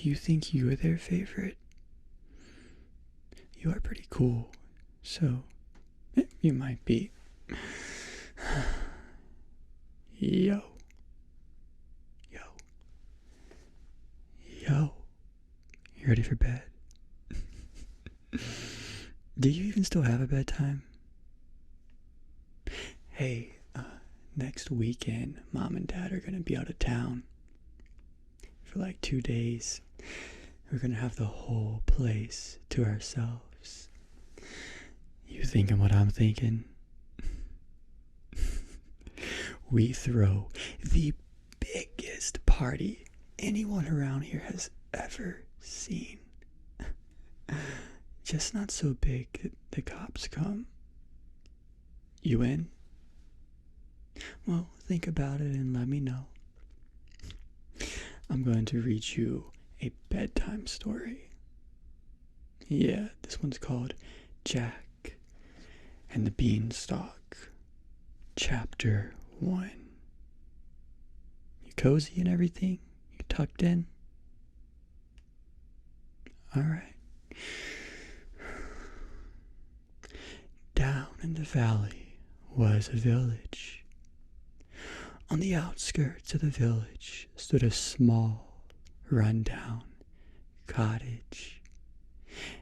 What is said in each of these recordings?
you think you are their favorite? You are pretty cool, so you might be. Yo. Yo. Yo. You ready for bed? Do you even still have a bedtime? Hey, next weekend, Mom and Dad are gonna be out of town for like 2 days. We're gonna have the whole place to ourselves. You thinking what I'm thinking? We throw the biggest party anyone around here has ever seen. Just not so big that the cops come. You in? Well, think about it and let me know. I'm going to read you a bedtime story. Yeah, this one's called Jack and the Beanstalk, Chapter 1. You cozy and everything? You tucked in? Alright. Down in the valley was a village. On the outskirts of the village stood a small, run-down cottage.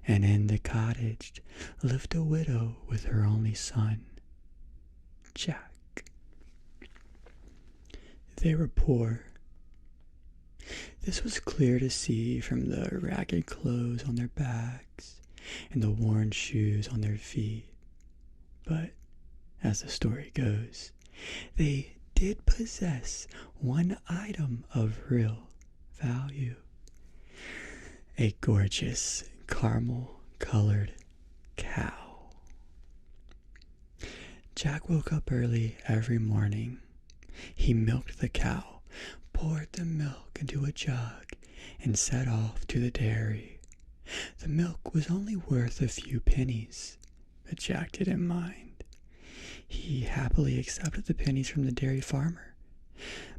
And in the cottage lived a widow with her only son, Jack. They were poor. This was clear to see from the ragged clothes on their backs and the worn shoes on their feet. But, as the story goes, they did possess one item of real value. A gorgeous caramel-colored cow. Jack woke up early every morning. He milked the cow, poured the milk into a jug, and set off to the dairy. The milk was only worth a few pennies, but Jack didn't mind. He happily accepted the pennies from the dairy farmer,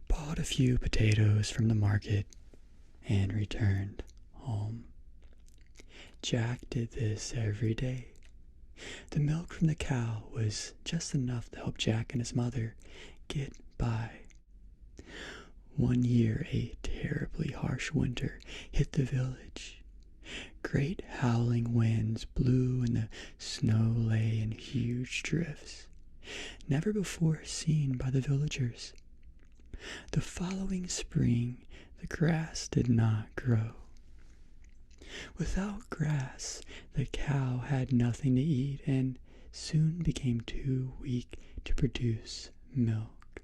bought a few potatoes from the market, and returned home. Jack did this every day. The milk from the cow was just enough to help Jack and his mother get by. One year, a terribly harsh winter hit the village. Great howling winds blew and the snow lay in huge drifts, never before seen by the villagers. The following spring, the grass did not grow. Without grass, the cow had nothing to eat and soon became too weak to produce milk.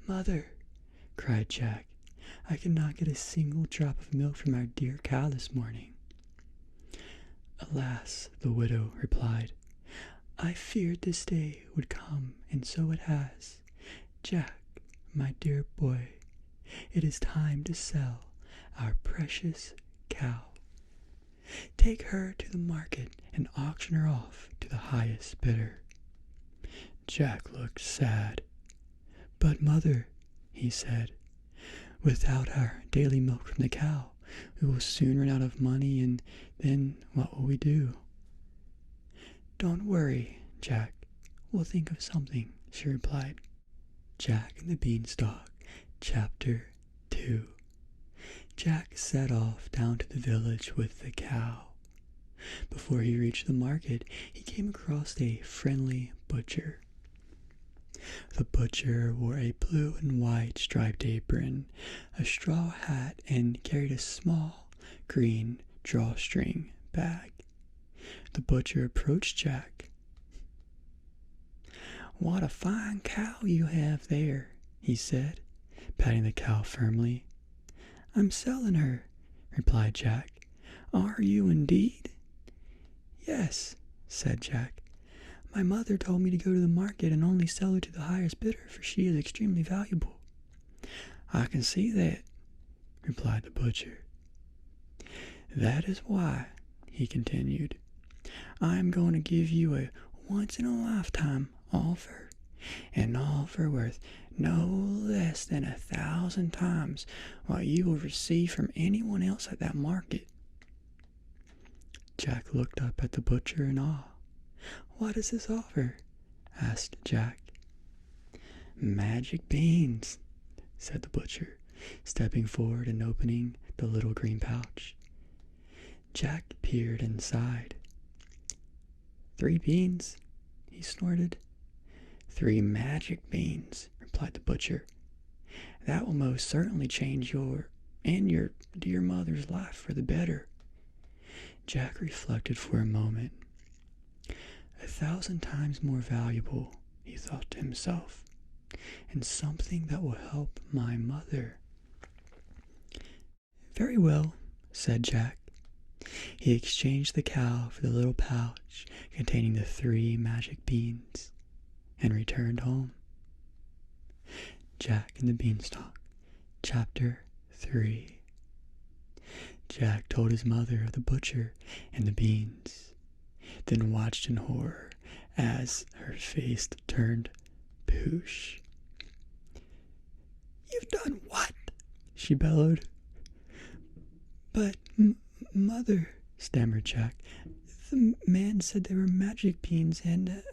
"Mother," cried Jack, "I cannot get a single drop of milk from our dear cow this morning." "Alas," the widow replied, "I feared this day would come, and so it has. Jack, my dear boy, it is time to sell our precious cow. Take her to the market and auction her off to the highest bidder." Jack looked sad. "But mother," he said, "without our daily milk from the cow, we will soon run out of money, and then what will we do?" "Don't worry, Jack. We'll think of something," she replied. Jack and the Beanstalk, Chapter 2. Jack set off down to the village with the cow. Before he reached the market, he came across a friendly butcher. The butcher wore a blue and white striped apron, a straw hat, and carried a small green drawstring bag. The butcher approached Jack. "What a fine cow you have there," he said, patting the cow firmly. "I'm selling her," replied Jack. "Are you indeed?" "Yes," said Jack. "My mother told me to go to the market and only sell her to the highest bidder, for she is extremely valuable." "I can see that," replied the butcher. "That is why," he continued, "I am going to give you a once-in-a-lifetime offer. and all for worth no less than 1,000 times what you will receive from anyone else at that market. Jack looked up at the butcher in awe. "What is this offer?" asked Jack. "Magic beans," said the butcher, stepping forward and opening the little green pouch. Jack peered inside. "3 beans?" he snorted. "3 magic beans," replied the butcher. "That will most certainly change your and your dear mother's life for the better." Jack reflected for a moment. 1,000 times more valuable, he thought to himself, and something that will help my mother. "Very well," said Jack. He exchanged the cow for the little pouch containing the 3 magic beans and returned home. Jack and the Beanstalk, Chapter 3. Jack told his mother of the butcher and the beans, then watched in horror as her face turned poosh. "You've done what?" she bellowed. "But, Mother," stammered Jack, "the man said they were magic beans and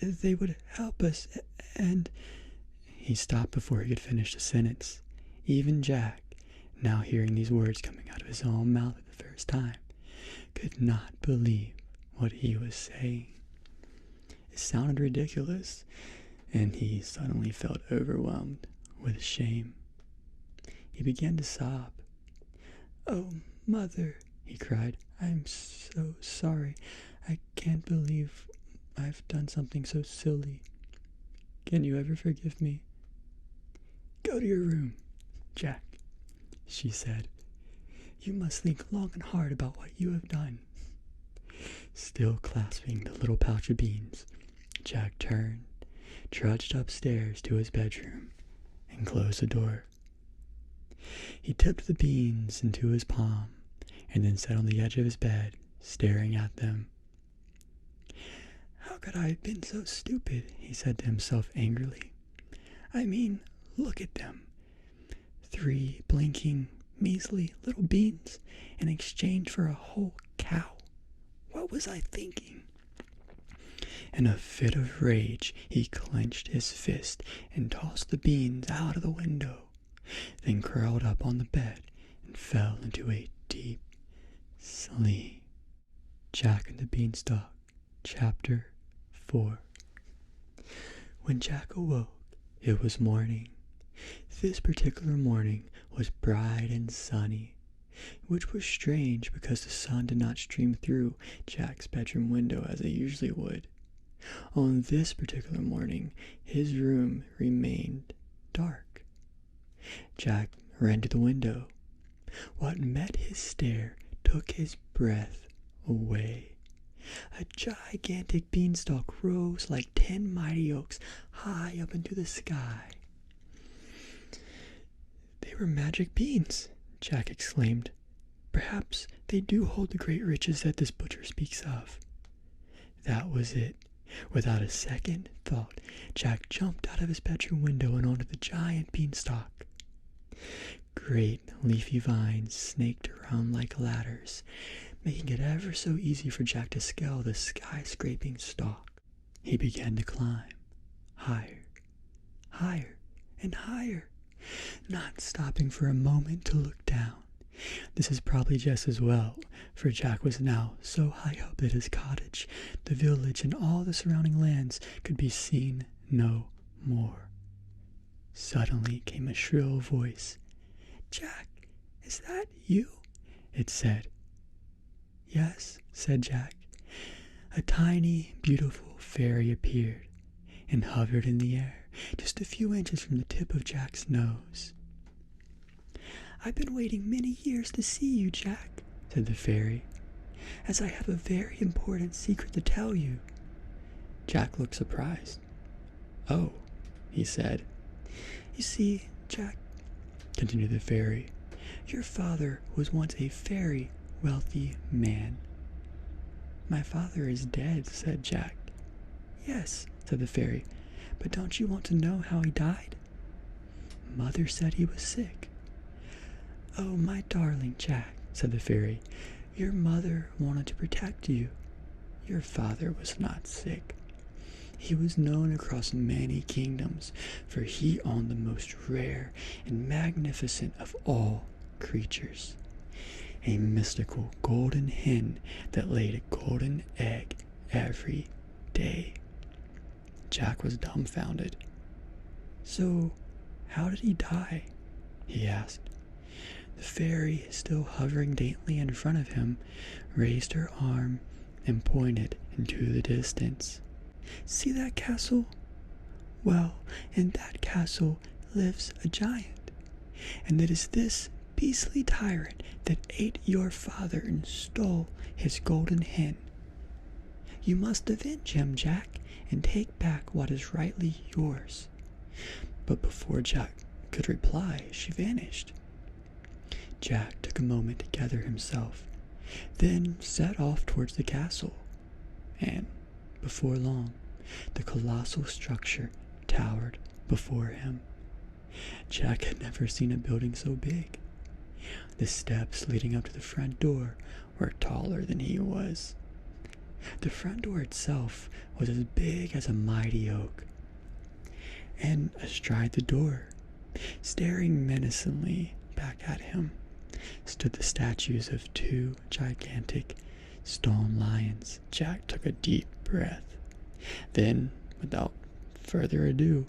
they would help us, and—" He stopped before he could finish the sentence. Even Jack, now hearing these words coming out of his own mouth at the first time, could not believe what he was saying. It sounded ridiculous, and he suddenly felt overwhelmed with shame. He began to sob. "Oh, Mother," he cried, "I'm so sorry. I can't believe I've done something so silly. Can you ever forgive me?" "Go to your room, Jack," she said. "You must think long and hard about what you have done." Still clasping the little pouch of beans, Jack turned, trudged upstairs to his bedroom, and closed the door. He tipped the beans into his palm and then sat on the edge of his bed, staring at them. "How could I have been so stupid?" he said to himself angrily. "I mean, look at them. 3 blinking, measly little beans in exchange for a whole cow. What was I thinking?" In a fit of rage, he clenched his fist and tossed the beans out of the window, then curled up on the bed and fell into a deep sleep. Jack and the Beanstalk, Chapter 4. When Jack awoke, it was morning. This particular morning was bright and sunny, which was strange because the sun did not stream through Jack's bedroom window as it usually would. On this particular morning, his room remained dark. Jack ran to the window. What met his stare took his breath away. A gigantic beanstalk rose like 10 mighty oaks high up into the sky. "They were magic beans," Jack exclaimed. "Perhaps they do hold the great riches that this butcher speaks of." That was it. Without a second thought, Jack jumped out of his bedroom window and onto the giant beanstalk. Great leafy vines snaked around like ladders, making it ever so easy for Jack to scale the skyscraping stalk. He began to climb, higher, higher, and higher, not stopping for a moment to look down. This is probably just as well, for Jack was now so high up that his cottage, the village, and all the surrounding lands could be seen no more. Suddenly came a shrill voice. "Jack, is that you?" it said. "Yes," said Jack. A tiny, beautiful fairy appeared and hovered in the air, just a few inches from the tip of Jack's nose. "I've been waiting many years to see you, Jack," said the fairy, "as I have a very important secret to tell you." Jack looked surprised. "Oh," he said. "You see, Jack," continued the fairy, "your father was once a very wealthy man." "My father is dead," said Jack. "Yes," said the fairy, But don't you want to know how he died? Mother said he was sick. Oh, my darling Jack, said the fairy, your mother wanted to protect you. Your father was not sick. He was known across many kingdoms, for he owned the most rare and magnificent of all creatures, a mystical golden hen that laid a golden egg every day. Jack was dumbfounded. So, how did he die? He asked. The fairy, still hovering daintily in front of him, raised her arm and pointed into the distance. See that castle? Well, in that castle lives a giant, and it is this beastly tyrant that ate your father and stole his golden hen. You must avenge him, Jack, and take back what is rightly yours. But before Jack could reply, she vanished. Jack took a moment to gather himself, then set off towards the castle, and before long, the colossal structure towered before him. Jack had never seen a building so big. The steps leading up to the front door were taller than he was. The front door itself was as big as a mighty oak. And astride the door, staring menacingly back at him, stood the statues of two gigantic stone lions. Jack took a deep breath. Then, without further ado,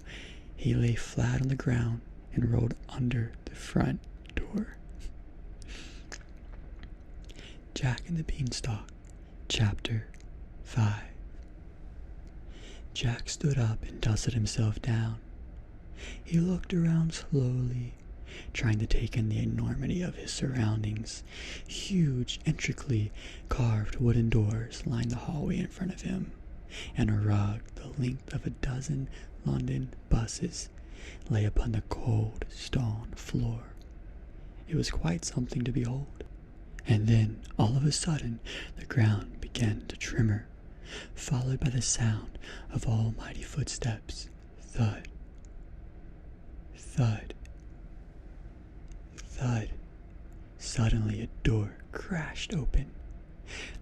he lay flat on the ground and rolled under the front door. Jack and the Beanstalk, Chapter 5. Jack stood up and dusted himself down. He looked around slowly, trying to take in the enormity of his surroundings. Huge, intricately carved wooden doors lined the hallway in front of him, and a rug the length of a dozen London buses lay upon the cold stone floor. It was quite something to behold. And then, all of a sudden, the ground began to tremor, followed by the sound of almighty footsteps. Thud, thud, thud. Suddenly a door crashed open.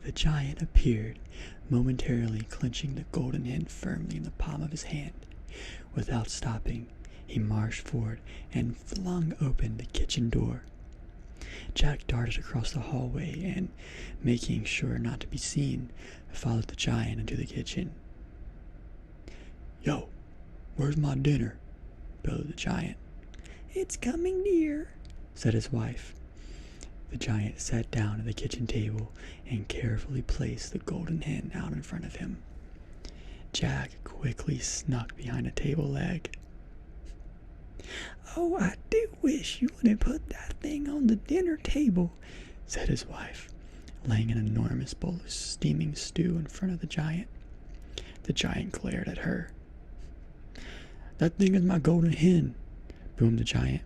The giant appeared, momentarily clenching the golden hen firmly in the palm of his hand. Without stopping, he marched forward and flung open the kitchen door. Jack darted across the hallway and, making sure not to be seen, followed the giant into the kitchen. Yo, where's my dinner? Bellowed the giant. It's coming, dear, said his wife. The giant sat down at the kitchen table and carefully placed the golden hen out in front of him. Jack quickly snuck behind a table leg. Oh, I do wish you wouldn't put that thing on the dinner table, said his wife, laying an enormous bowl of steaming stew in front of the giant. The giant glared at her. That thing is my golden hen, boomed the giant,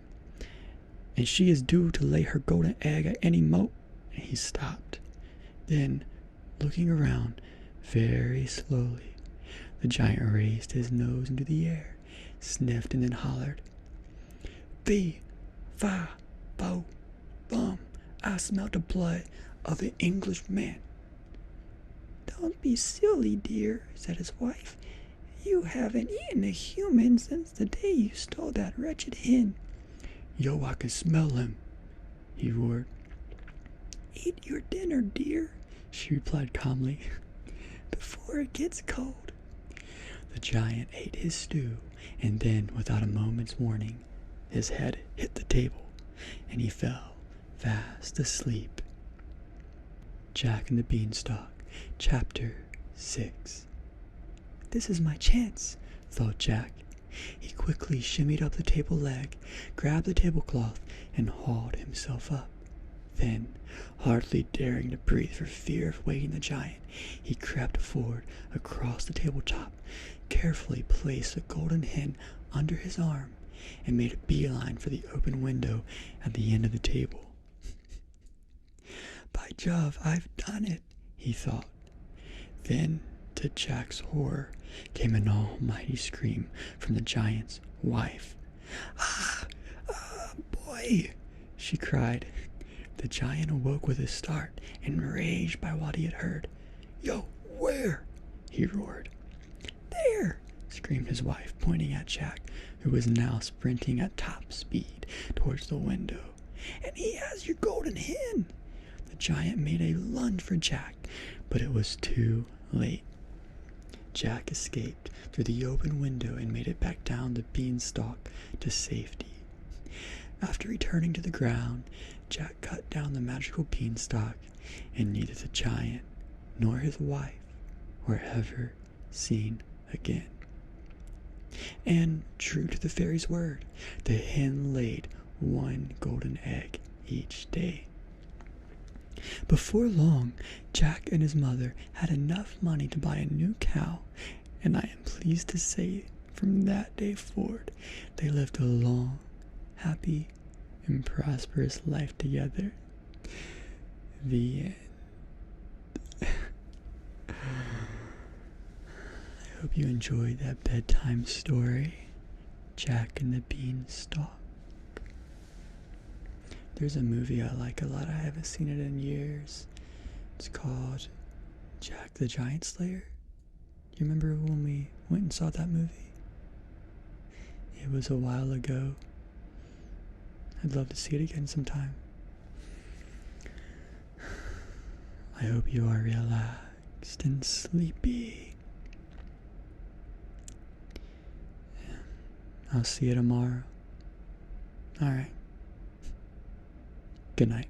and she is due to lay her golden egg at any moment. And he stopped. Then, looking around very slowly, the giant raised his nose into the air, sniffed, and then hollered, "Fee, fi, fo, bum, I smell the blood of an Englishman." Don't be silly, dear, said his wife. You haven't eaten a human since the day you stole that wretched hen. Yo, I can smell him, he roared. Eat your dinner, dear, she replied calmly, before it gets cold. The giant ate his stew, and then, without a moment's warning, his head hit the table, and he fell fast asleep. Jack and the Beanstalk, Chapter 6. This is my chance, thought Jack. He quickly shimmied up the table leg, grabbed the tablecloth, and hauled himself up. Then, hardly daring to breathe for fear of waking the giant, he crept forward across the tabletop, carefully placed the golden hen under his arm, and made a beeline for the open window at the end of the table. By Jove, I've done it, he thought. Then, to Jack's horror came an almighty scream from the giant's wife. "Ah! Ah, boy!" she cried. The giant awoke with a start, enraged by what he had heard. "Yo, where?" he roared. "There!" screamed his wife, pointing at Jack, who was now sprinting at top speed towards the window. "And he has your golden hen!" The giant made a lunge for Jack, but it was too late. Jack escaped through the open window and made it back down the beanstalk to safety. After returning to the ground, Jack cut down the magical beanstalk, and neither the giant nor his wife were ever seen again. And true to the fairy's word, the hen laid 1 golden egg each day. Before long, Jack and his mother had enough money to buy a new cow, and I am pleased to say from that day forward, they lived a long, happy, and prosperous life together. The end. I hope you enjoyed that bedtime story, Jack and the Beanstalk. There's a movie I like a lot. I haven't seen it in years. It's called Jack the Giant Slayer. You remember when we went and saw that movie? It was a while ago. I'd love to see it again sometime. I hope you are relaxed and sleepy. I'll see you tomorrow. All right. Good night.